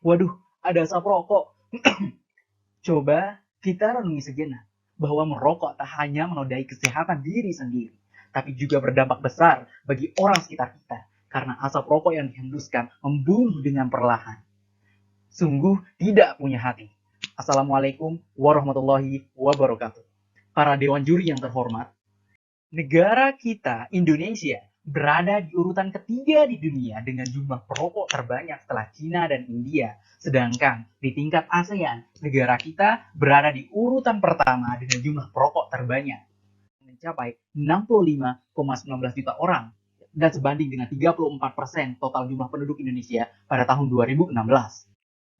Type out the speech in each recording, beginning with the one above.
Waduh, ada asap rokok. Coba kita renungi sejenak bahwa merokok tak hanya menodai kesehatan diri sendiri, tapi juga berdampak besar bagi orang sekitar kita karena asap rokok yang dihembuskan membunuh dengan perlahan. Sungguh tidak punya hati. Assalamualaikum warahmatullahi wabarakatuh. Para dewan juri yang terhormat, negara kita, Indonesia, berada di urutan ketiga di dunia dengan jumlah perokok terbanyak setelah Cina dan India. Sedangkan di tingkat ASEAN, negara kita berada di urutan pertama dengan jumlah perokok terbanyak, mencapai 65,19 juta orang dan sebanding dengan 34% total jumlah penduduk Indonesia pada tahun 2016.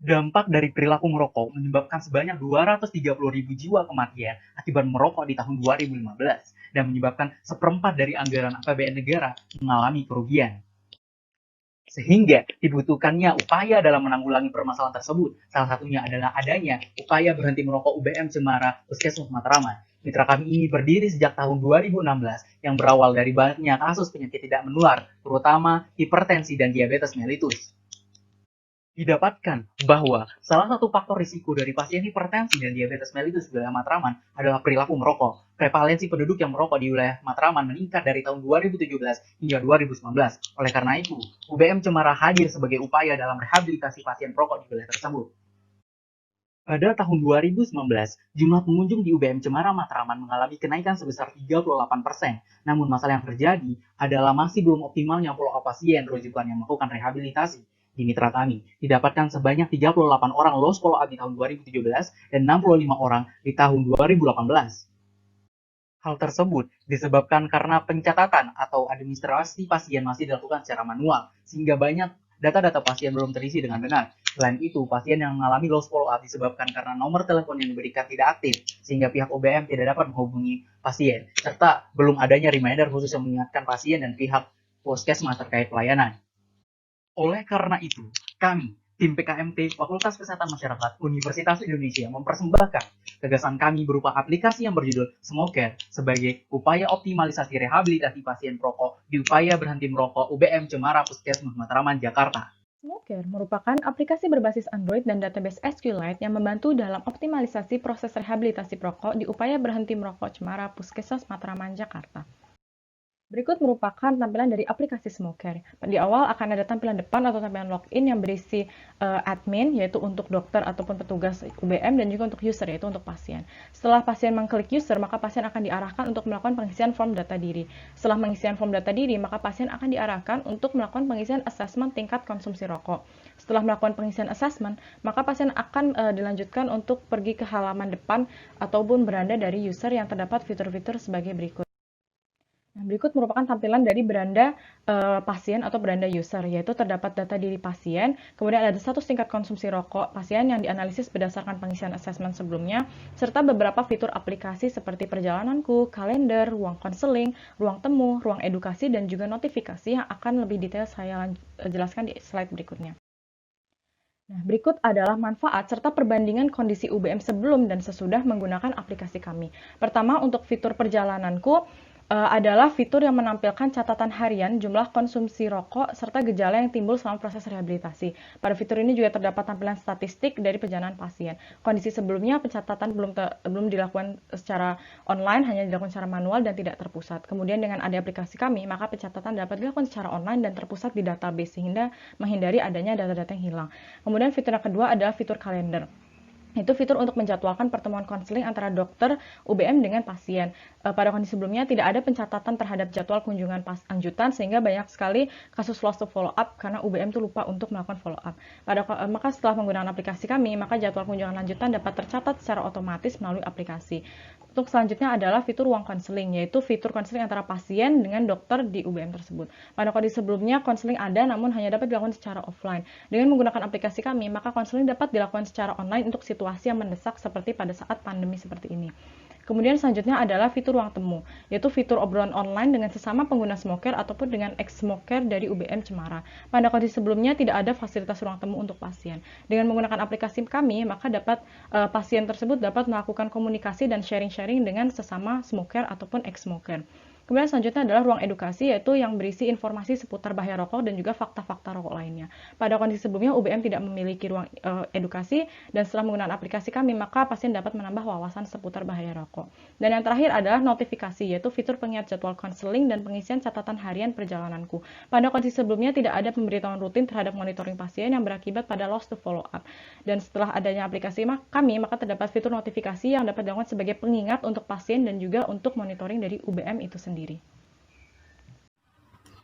Dampak dari perilaku merokok menyebabkan sebanyak 230.000 jiwa kematian akibat merokok di tahun 2015 dan menyebabkan seperempat dari anggaran APBN negara mengalami kerugian. Sehingga dibutuhkannya upaya dalam menanggulangi permasalahan tersebut. Salah satunya adalah adanya upaya berhenti merokok UBM Cemara Puskesmas Matraman. Mitra kami ini berdiri sejak tahun 2016 yang berawal dari banyaknya kasus penyakit tidak menular, terutama hipertensi dan diabetes mellitus. Didapatkan bahwa salah satu faktor risiko dari pasien hipertensi dan diabetes mellitus di wilayah Matraman adalah perilaku merokok. Prevalensi penduduk yang merokok di wilayah Matraman meningkat dari tahun 2017 hingga 2019. Oleh karena itu, UBM Cemara hadir sebagai upaya dalam rehabilitasi pasien perokok di wilayah tersebut. Pada tahun 2019, jumlah pengunjung di UBM Cemara Matraman mengalami kenaikan sebesar 38%. Namun masalah yang terjadi adalah masih belum optimalnya follow-up pasien rujukan yang melakukan rehabilitasi. Di mitra kami, didapatkan sebanyak 38 orang lost follow-up di tahun 2017 dan 65 orang di tahun 2018. Hal tersebut disebabkan karena pencatatan atau administrasi pasien masih dilakukan secara manual, sehingga banyak data-data pasien belum terisi dengan benar. Selain itu, pasien yang mengalami lost follow-up disebabkan karena nomor telepon yang diberikan tidak aktif, sehingga pihak OBM tidak dapat menghubungi pasien, serta belum adanya reminder khusus yang mengingatkan pasien dan pihak puskesmas terkait pelayanan. Oleh karena itu, kami, tim PKMT Fakultas Kesehatan Masyarakat Universitas Indonesia mempersembahkan gagasan kami berupa aplikasi yang berjudul Smoker sebagai upaya optimalisasi rehabilitasi pasien perokok di upaya berhenti merokok UBM Cemara Puskesmas Matraman, Jakarta. Smoker merupakan aplikasi berbasis Android dan database SQLite yang membantu dalam optimalisasi proses rehabilitasi perokok di upaya berhenti merokok Cemara Puskesmas Matraman, Jakarta. Berikut merupakan tampilan dari aplikasi Smoker. Di awal akan ada tampilan depan atau tampilan login yang berisi admin, yaitu untuk dokter ataupun petugas UBM, dan juga untuk user, yaitu untuk pasien. Setelah pasien mengklik user, maka pasien akan diarahkan untuk melakukan pengisian form data diri. Setelah pengisian form data diri, maka pasien akan diarahkan untuk melakukan pengisian asesmen tingkat konsumsi rokok. Setelah melakukan pengisian asesmen, maka pasien akan dilanjutkan untuk pergi ke halaman depan ataupun beranda dari user yang terdapat fitur-fitur sebagai berikut. Nah, berikut merupakan tampilan dari beranda pasien atau beranda user, yaitu terdapat data diri pasien, kemudian ada status tingkat konsumsi rokok pasien yang dianalisis berdasarkan pengisian asesmen sebelumnya, serta beberapa fitur aplikasi seperti perjalananku, kalender, ruang konseling, ruang temu, ruang edukasi, dan juga notifikasi yang akan lebih detail saya jelaskan di slide berikutnya. Nah, berikut adalah manfaat serta perbandingan kondisi UBM sebelum dan sesudah menggunakan aplikasi kami. Pertama, untuk fitur perjalananku, adalah fitur yang menampilkan catatan harian jumlah konsumsi rokok serta gejala yang timbul selama proses rehabilitasi. Pada fitur ini juga terdapat tampilan statistik dari perjalanan pasien. Kondisi sebelumnya pencatatan belum dilakukan secara online, hanya dilakukan secara manual dan tidak terpusat. Kemudian dengan ada aplikasi kami, maka pencatatan dapat dilakukan secara online dan terpusat di database sehingga menghindari adanya data-data yang hilang. Kemudian fitur yang kedua adalah fitur kalender. Itu fitur untuk menjadwalkan pertemuan konseling antara dokter UBM dengan pasien. Pada kondisi sebelumnya tidak ada pencatatan terhadap jadwal kunjungan lanjutan sehingga banyak sekali kasus lost to follow up karena UBM itu lupa untuk melakukan follow up. Maka setelah menggunakan aplikasi kami, maka jadwal kunjungan lanjutan dapat tercatat secara otomatis melalui aplikasi. Untuk selanjutnya adalah fitur ruang konseling, yaitu fitur konseling antara pasien dengan dokter di UBM tersebut. Pada kondisi sebelumnya konseling ada namun hanya dapat dilakukan secara offline. Dengan menggunakan aplikasi kami, maka konseling dapat dilakukan secara online untuk situasi yang mendesak seperti pada saat pandemi seperti ini. Kemudian selanjutnya adalah fitur ruang temu, yaitu fitur obrolan online dengan sesama pengguna Smoker ataupun dengan ex-smoker dari UBM Cemara. Pada kondisi sebelumnya tidak ada fasilitas ruang temu untuk pasien. Dengan menggunakan aplikasi kami, maka pasien tersebut dapat melakukan komunikasi dan sharing-sharing dengan sesama smoker ataupun ex-smoker. Kemudian selanjutnya adalah ruang edukasi, yaitu yang berisi informasi seputar bahaya rokok dan juga fakta-fakta rokok lainnya. Pada kondisi sebelumnya, UBM tidak memiliki ruang edukasi, dan setelah menggunakan aplikasi kami, maka pasien dapat menambah wawasan seputar bahaya rokok. Dan yang terakhir adalah notifikasi, yaitu fitur pengingat jadwal konseling dan pengisian catatan harian perjalananku. Pada kondisi sebelumnya, tidak ada pemberitahuan rutin terhadap monitoring pasien yang berakibat pada loss to follow up. Dan setelah adanya aplikasi kami, maka terdapat fitur notifikasi yang dapat dilakukan sebagai pengingat untuk pasien dan juga untuk monitoring dari UBM itu sendiri.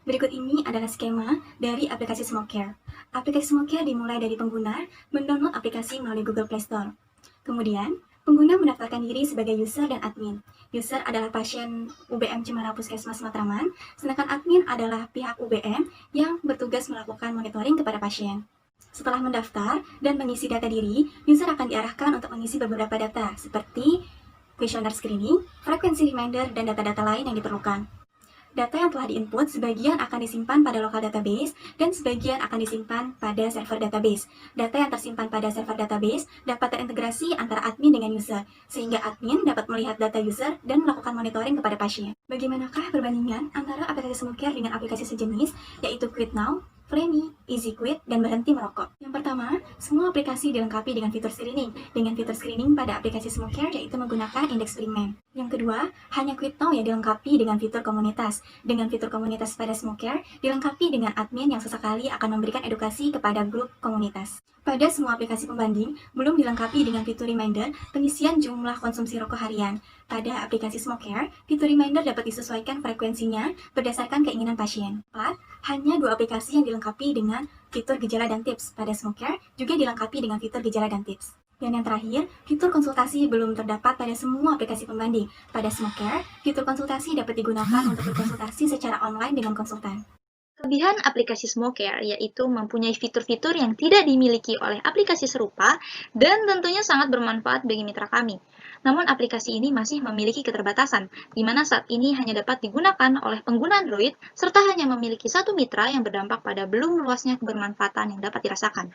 Berikut ini adalah skema dari aplikasi SmokeCare. Aplikasi SmokeCare dimulai dari pengguna mendownload aplikasi melalui Google Play Store. Kemudian, pengguna mendaftarkan diri sebagai user dan admin. User adalah pasien UBM Cemara Puskesmas Matraman, sedangkan admin adalah pihak UBM yang bertugas melakukan monitoring kepada pasien. Setelah mendaftar dan mengisi data diri, user akan diarahkan untuk mengisi beberapa data, seperti kuesioner screening, frekuensi reminder, dan data-data lain yang diperlukan. Data yang telah diinput sebagian akan disimpan pada local database dan sebagian akan disimpan pada server database. Data yang tersimpan pada server database dapat terintegrasi antara admin dengan user, sehingga admin dapat melihat data user dan melakukan monitoring kepada pasien. Bagaimanakah perbandingan antara aplikasi SmokeCare dengan aplikasi sejenis, yaitu Quit Now, Frenny, Easy Quit, dan Berhenti Merokok? Yang pertama, semua aplikasi dilengkapi dengan fitur screening. Dengan fitur screening pada aplikasi SmokeCare yaitu menggunakan indeks Blinkman. Yang kedua, hanya Quit Now yang dilengkapi dengan fitur komunitas. Dengan fitur komunitas pada SmokeCare dilengkapi dengan admin yang sesekali akan memberikan edukasi kepada grup komunitas. Pada semua aplikasi pembanding, belum dilengkapi dengan fitur reminder pengisian jumlah konsumsi rokok harian. Pada aplikasi SmokeCare, fitur reminder dapat disesuaikan frekuensinya berdasarkan keinginan pasien. 4. Hanya 2 aplikasi yang dilengkapi dengan fitur gejala dan tips. Pada SmokeCare juga dilengkapi dengan fitur gejala dan tips. Dan yang terakhir, fitur konsultasi belum terdapat pada semua aplikasi pembanding. Pada SmokeCare, fitur konsultasi dapat digunakan untuk berkonsultasi secara online dengan konsultan. Kelebihan aplikasi SmokeCare yaitu mempunyai fitur-fitur yang tidak dimiliki oleh aplikasi serupa dan tentunya sangat bermanfaat bagi mitra kami. Namun aplikasi ini masih memiliki keterbatasan, di mana saat ini hanya dapat digunakan oleh pengguna Android serta hanya memiliki satu mitra yang berdampak pada belum luasnya kebermanfaatan yang dapat dirasakan.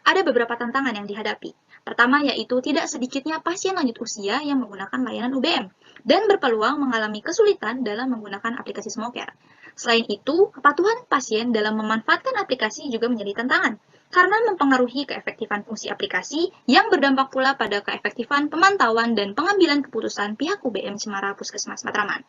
Ada beberapa tantangan yang dihadapi. Pertama yaitu tidak sedikitnya pasien lanjut usia yang menggunakan layanan UBM dan berpeluang mengalami kesulitan dalam menggunakan aplikasi SmokeCare. Selain itu, kepatuhan pasien dalam memanfaatkan aplikasi juga menjadi tantangan, karena mempengaruhi keefektifan fungsi aplikasi yang berdampak pula pada keefektifan pemantauan dan pengambilan keputusan pihak UBM Cemara Puskesmas Matraman.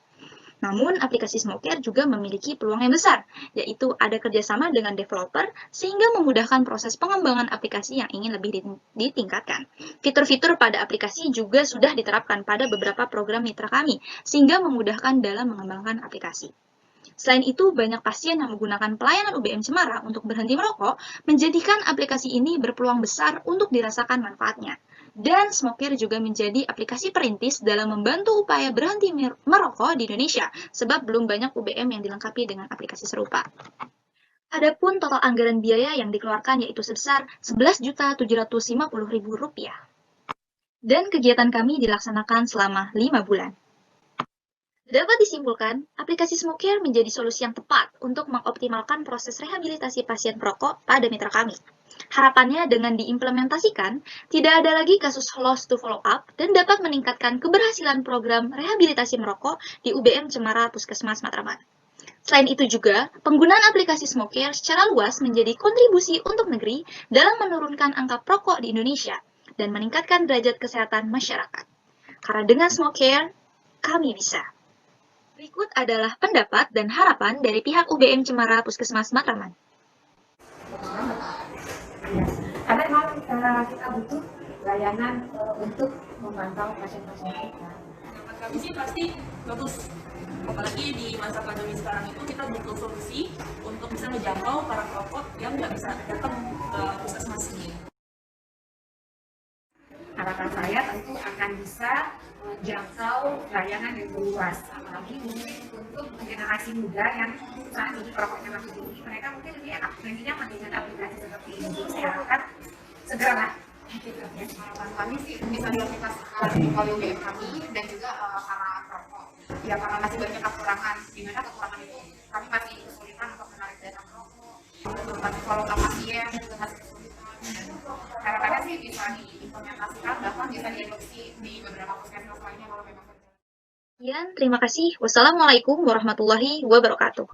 Namun, aplikasi SmokeCare juga memiliki peluang yang besar, yaitu ada kerjasama dengan developer sehingga memudahkan proses pengembangan aplikasi yang ingin lebih ditingkatkan. Fitur-fitur pada aplikasi juga sudah diterapkan pada beberapa program mitra kami, sehingga memudahkan dalam mengembangkan aplikasi. Selain itu, banyak pasien yang menggunakan pelayanan UBM Cemara untuk berhenti merokok menjadikan aplikasi ini berpeluang besar untuk dirasakan manfaatnya. Dan SmokeCare juga menjadi aplikasi perintis dalam membantu upaya berhenti merokok di Indonesia, sebab belum banyak UBM yang dilengkapi dengan aplikasi serupa. Adapun total anggaran biaya yang dikeluarkan yaitu sebesar Rp11.750.000. Dan kegiatan kami dilaksanakan selama 5 bulan. Dapat disimpulkan, aplikasi SmokeCare menjadi solusi yang tepat untuk mengoptimalkan proses rehabilitasi pasien perokok pada mitra kami. Harapannya dengan diimplementasikan, tidak ada lagi kasus loss to follow up dan dapat meningkatkan keberhasilan program rehabilitasi merokok di UBM Cemara Puskesmas Matraman. Selain itu juga, penggunaan aplikasi SmokeCare secara luas menjadi kontribusi untuk negeri dalam menurunkan angka perokok di Indonesia dan meningkatkan derajat kesehatan masyarakat. Karena dengan SmokeCare, kami bisa. Berikut adalah pendapat dan harapan dari pihak UBM Cemara Puskesmas Matraman. Karena memang kita butuh layanan untuk memantau pasien-pasien kita. Menurut kami sih pasti bagus. Apalagi di masa pandemi sekarang itu kita butuh solusi untuk bisa menjangkau para perokok yang nggak bisa datang ke puskesmas ini. Harapan saya tentu akan bisa menjangkau layanan yang luas, apalagi mungkin untuk generasi muda yang saat ini perokoknya masih tinggi, mereka mungkin lebih enak, lebih nyaman dengan aplikasi seperti ini. Jadi saya harapkan segeralah. Harapan kami sih bisa diaplikasikan oleh UBM kami dan juga para perokok. Ya karena masih banyak kekurangan, di mana kekurangan itu kami masih kesulitan untuk menarik data perokok, untuk follow up pasien juga masih kesulitan. Harapannya sih bisa diimplementasikan, bahkan bisa diadopsi di beberapa puskesmas lainnya kalau memang berjalan. Sekian, terima kasih. Wassalamualaikum warahmatullahi wabarakatuh.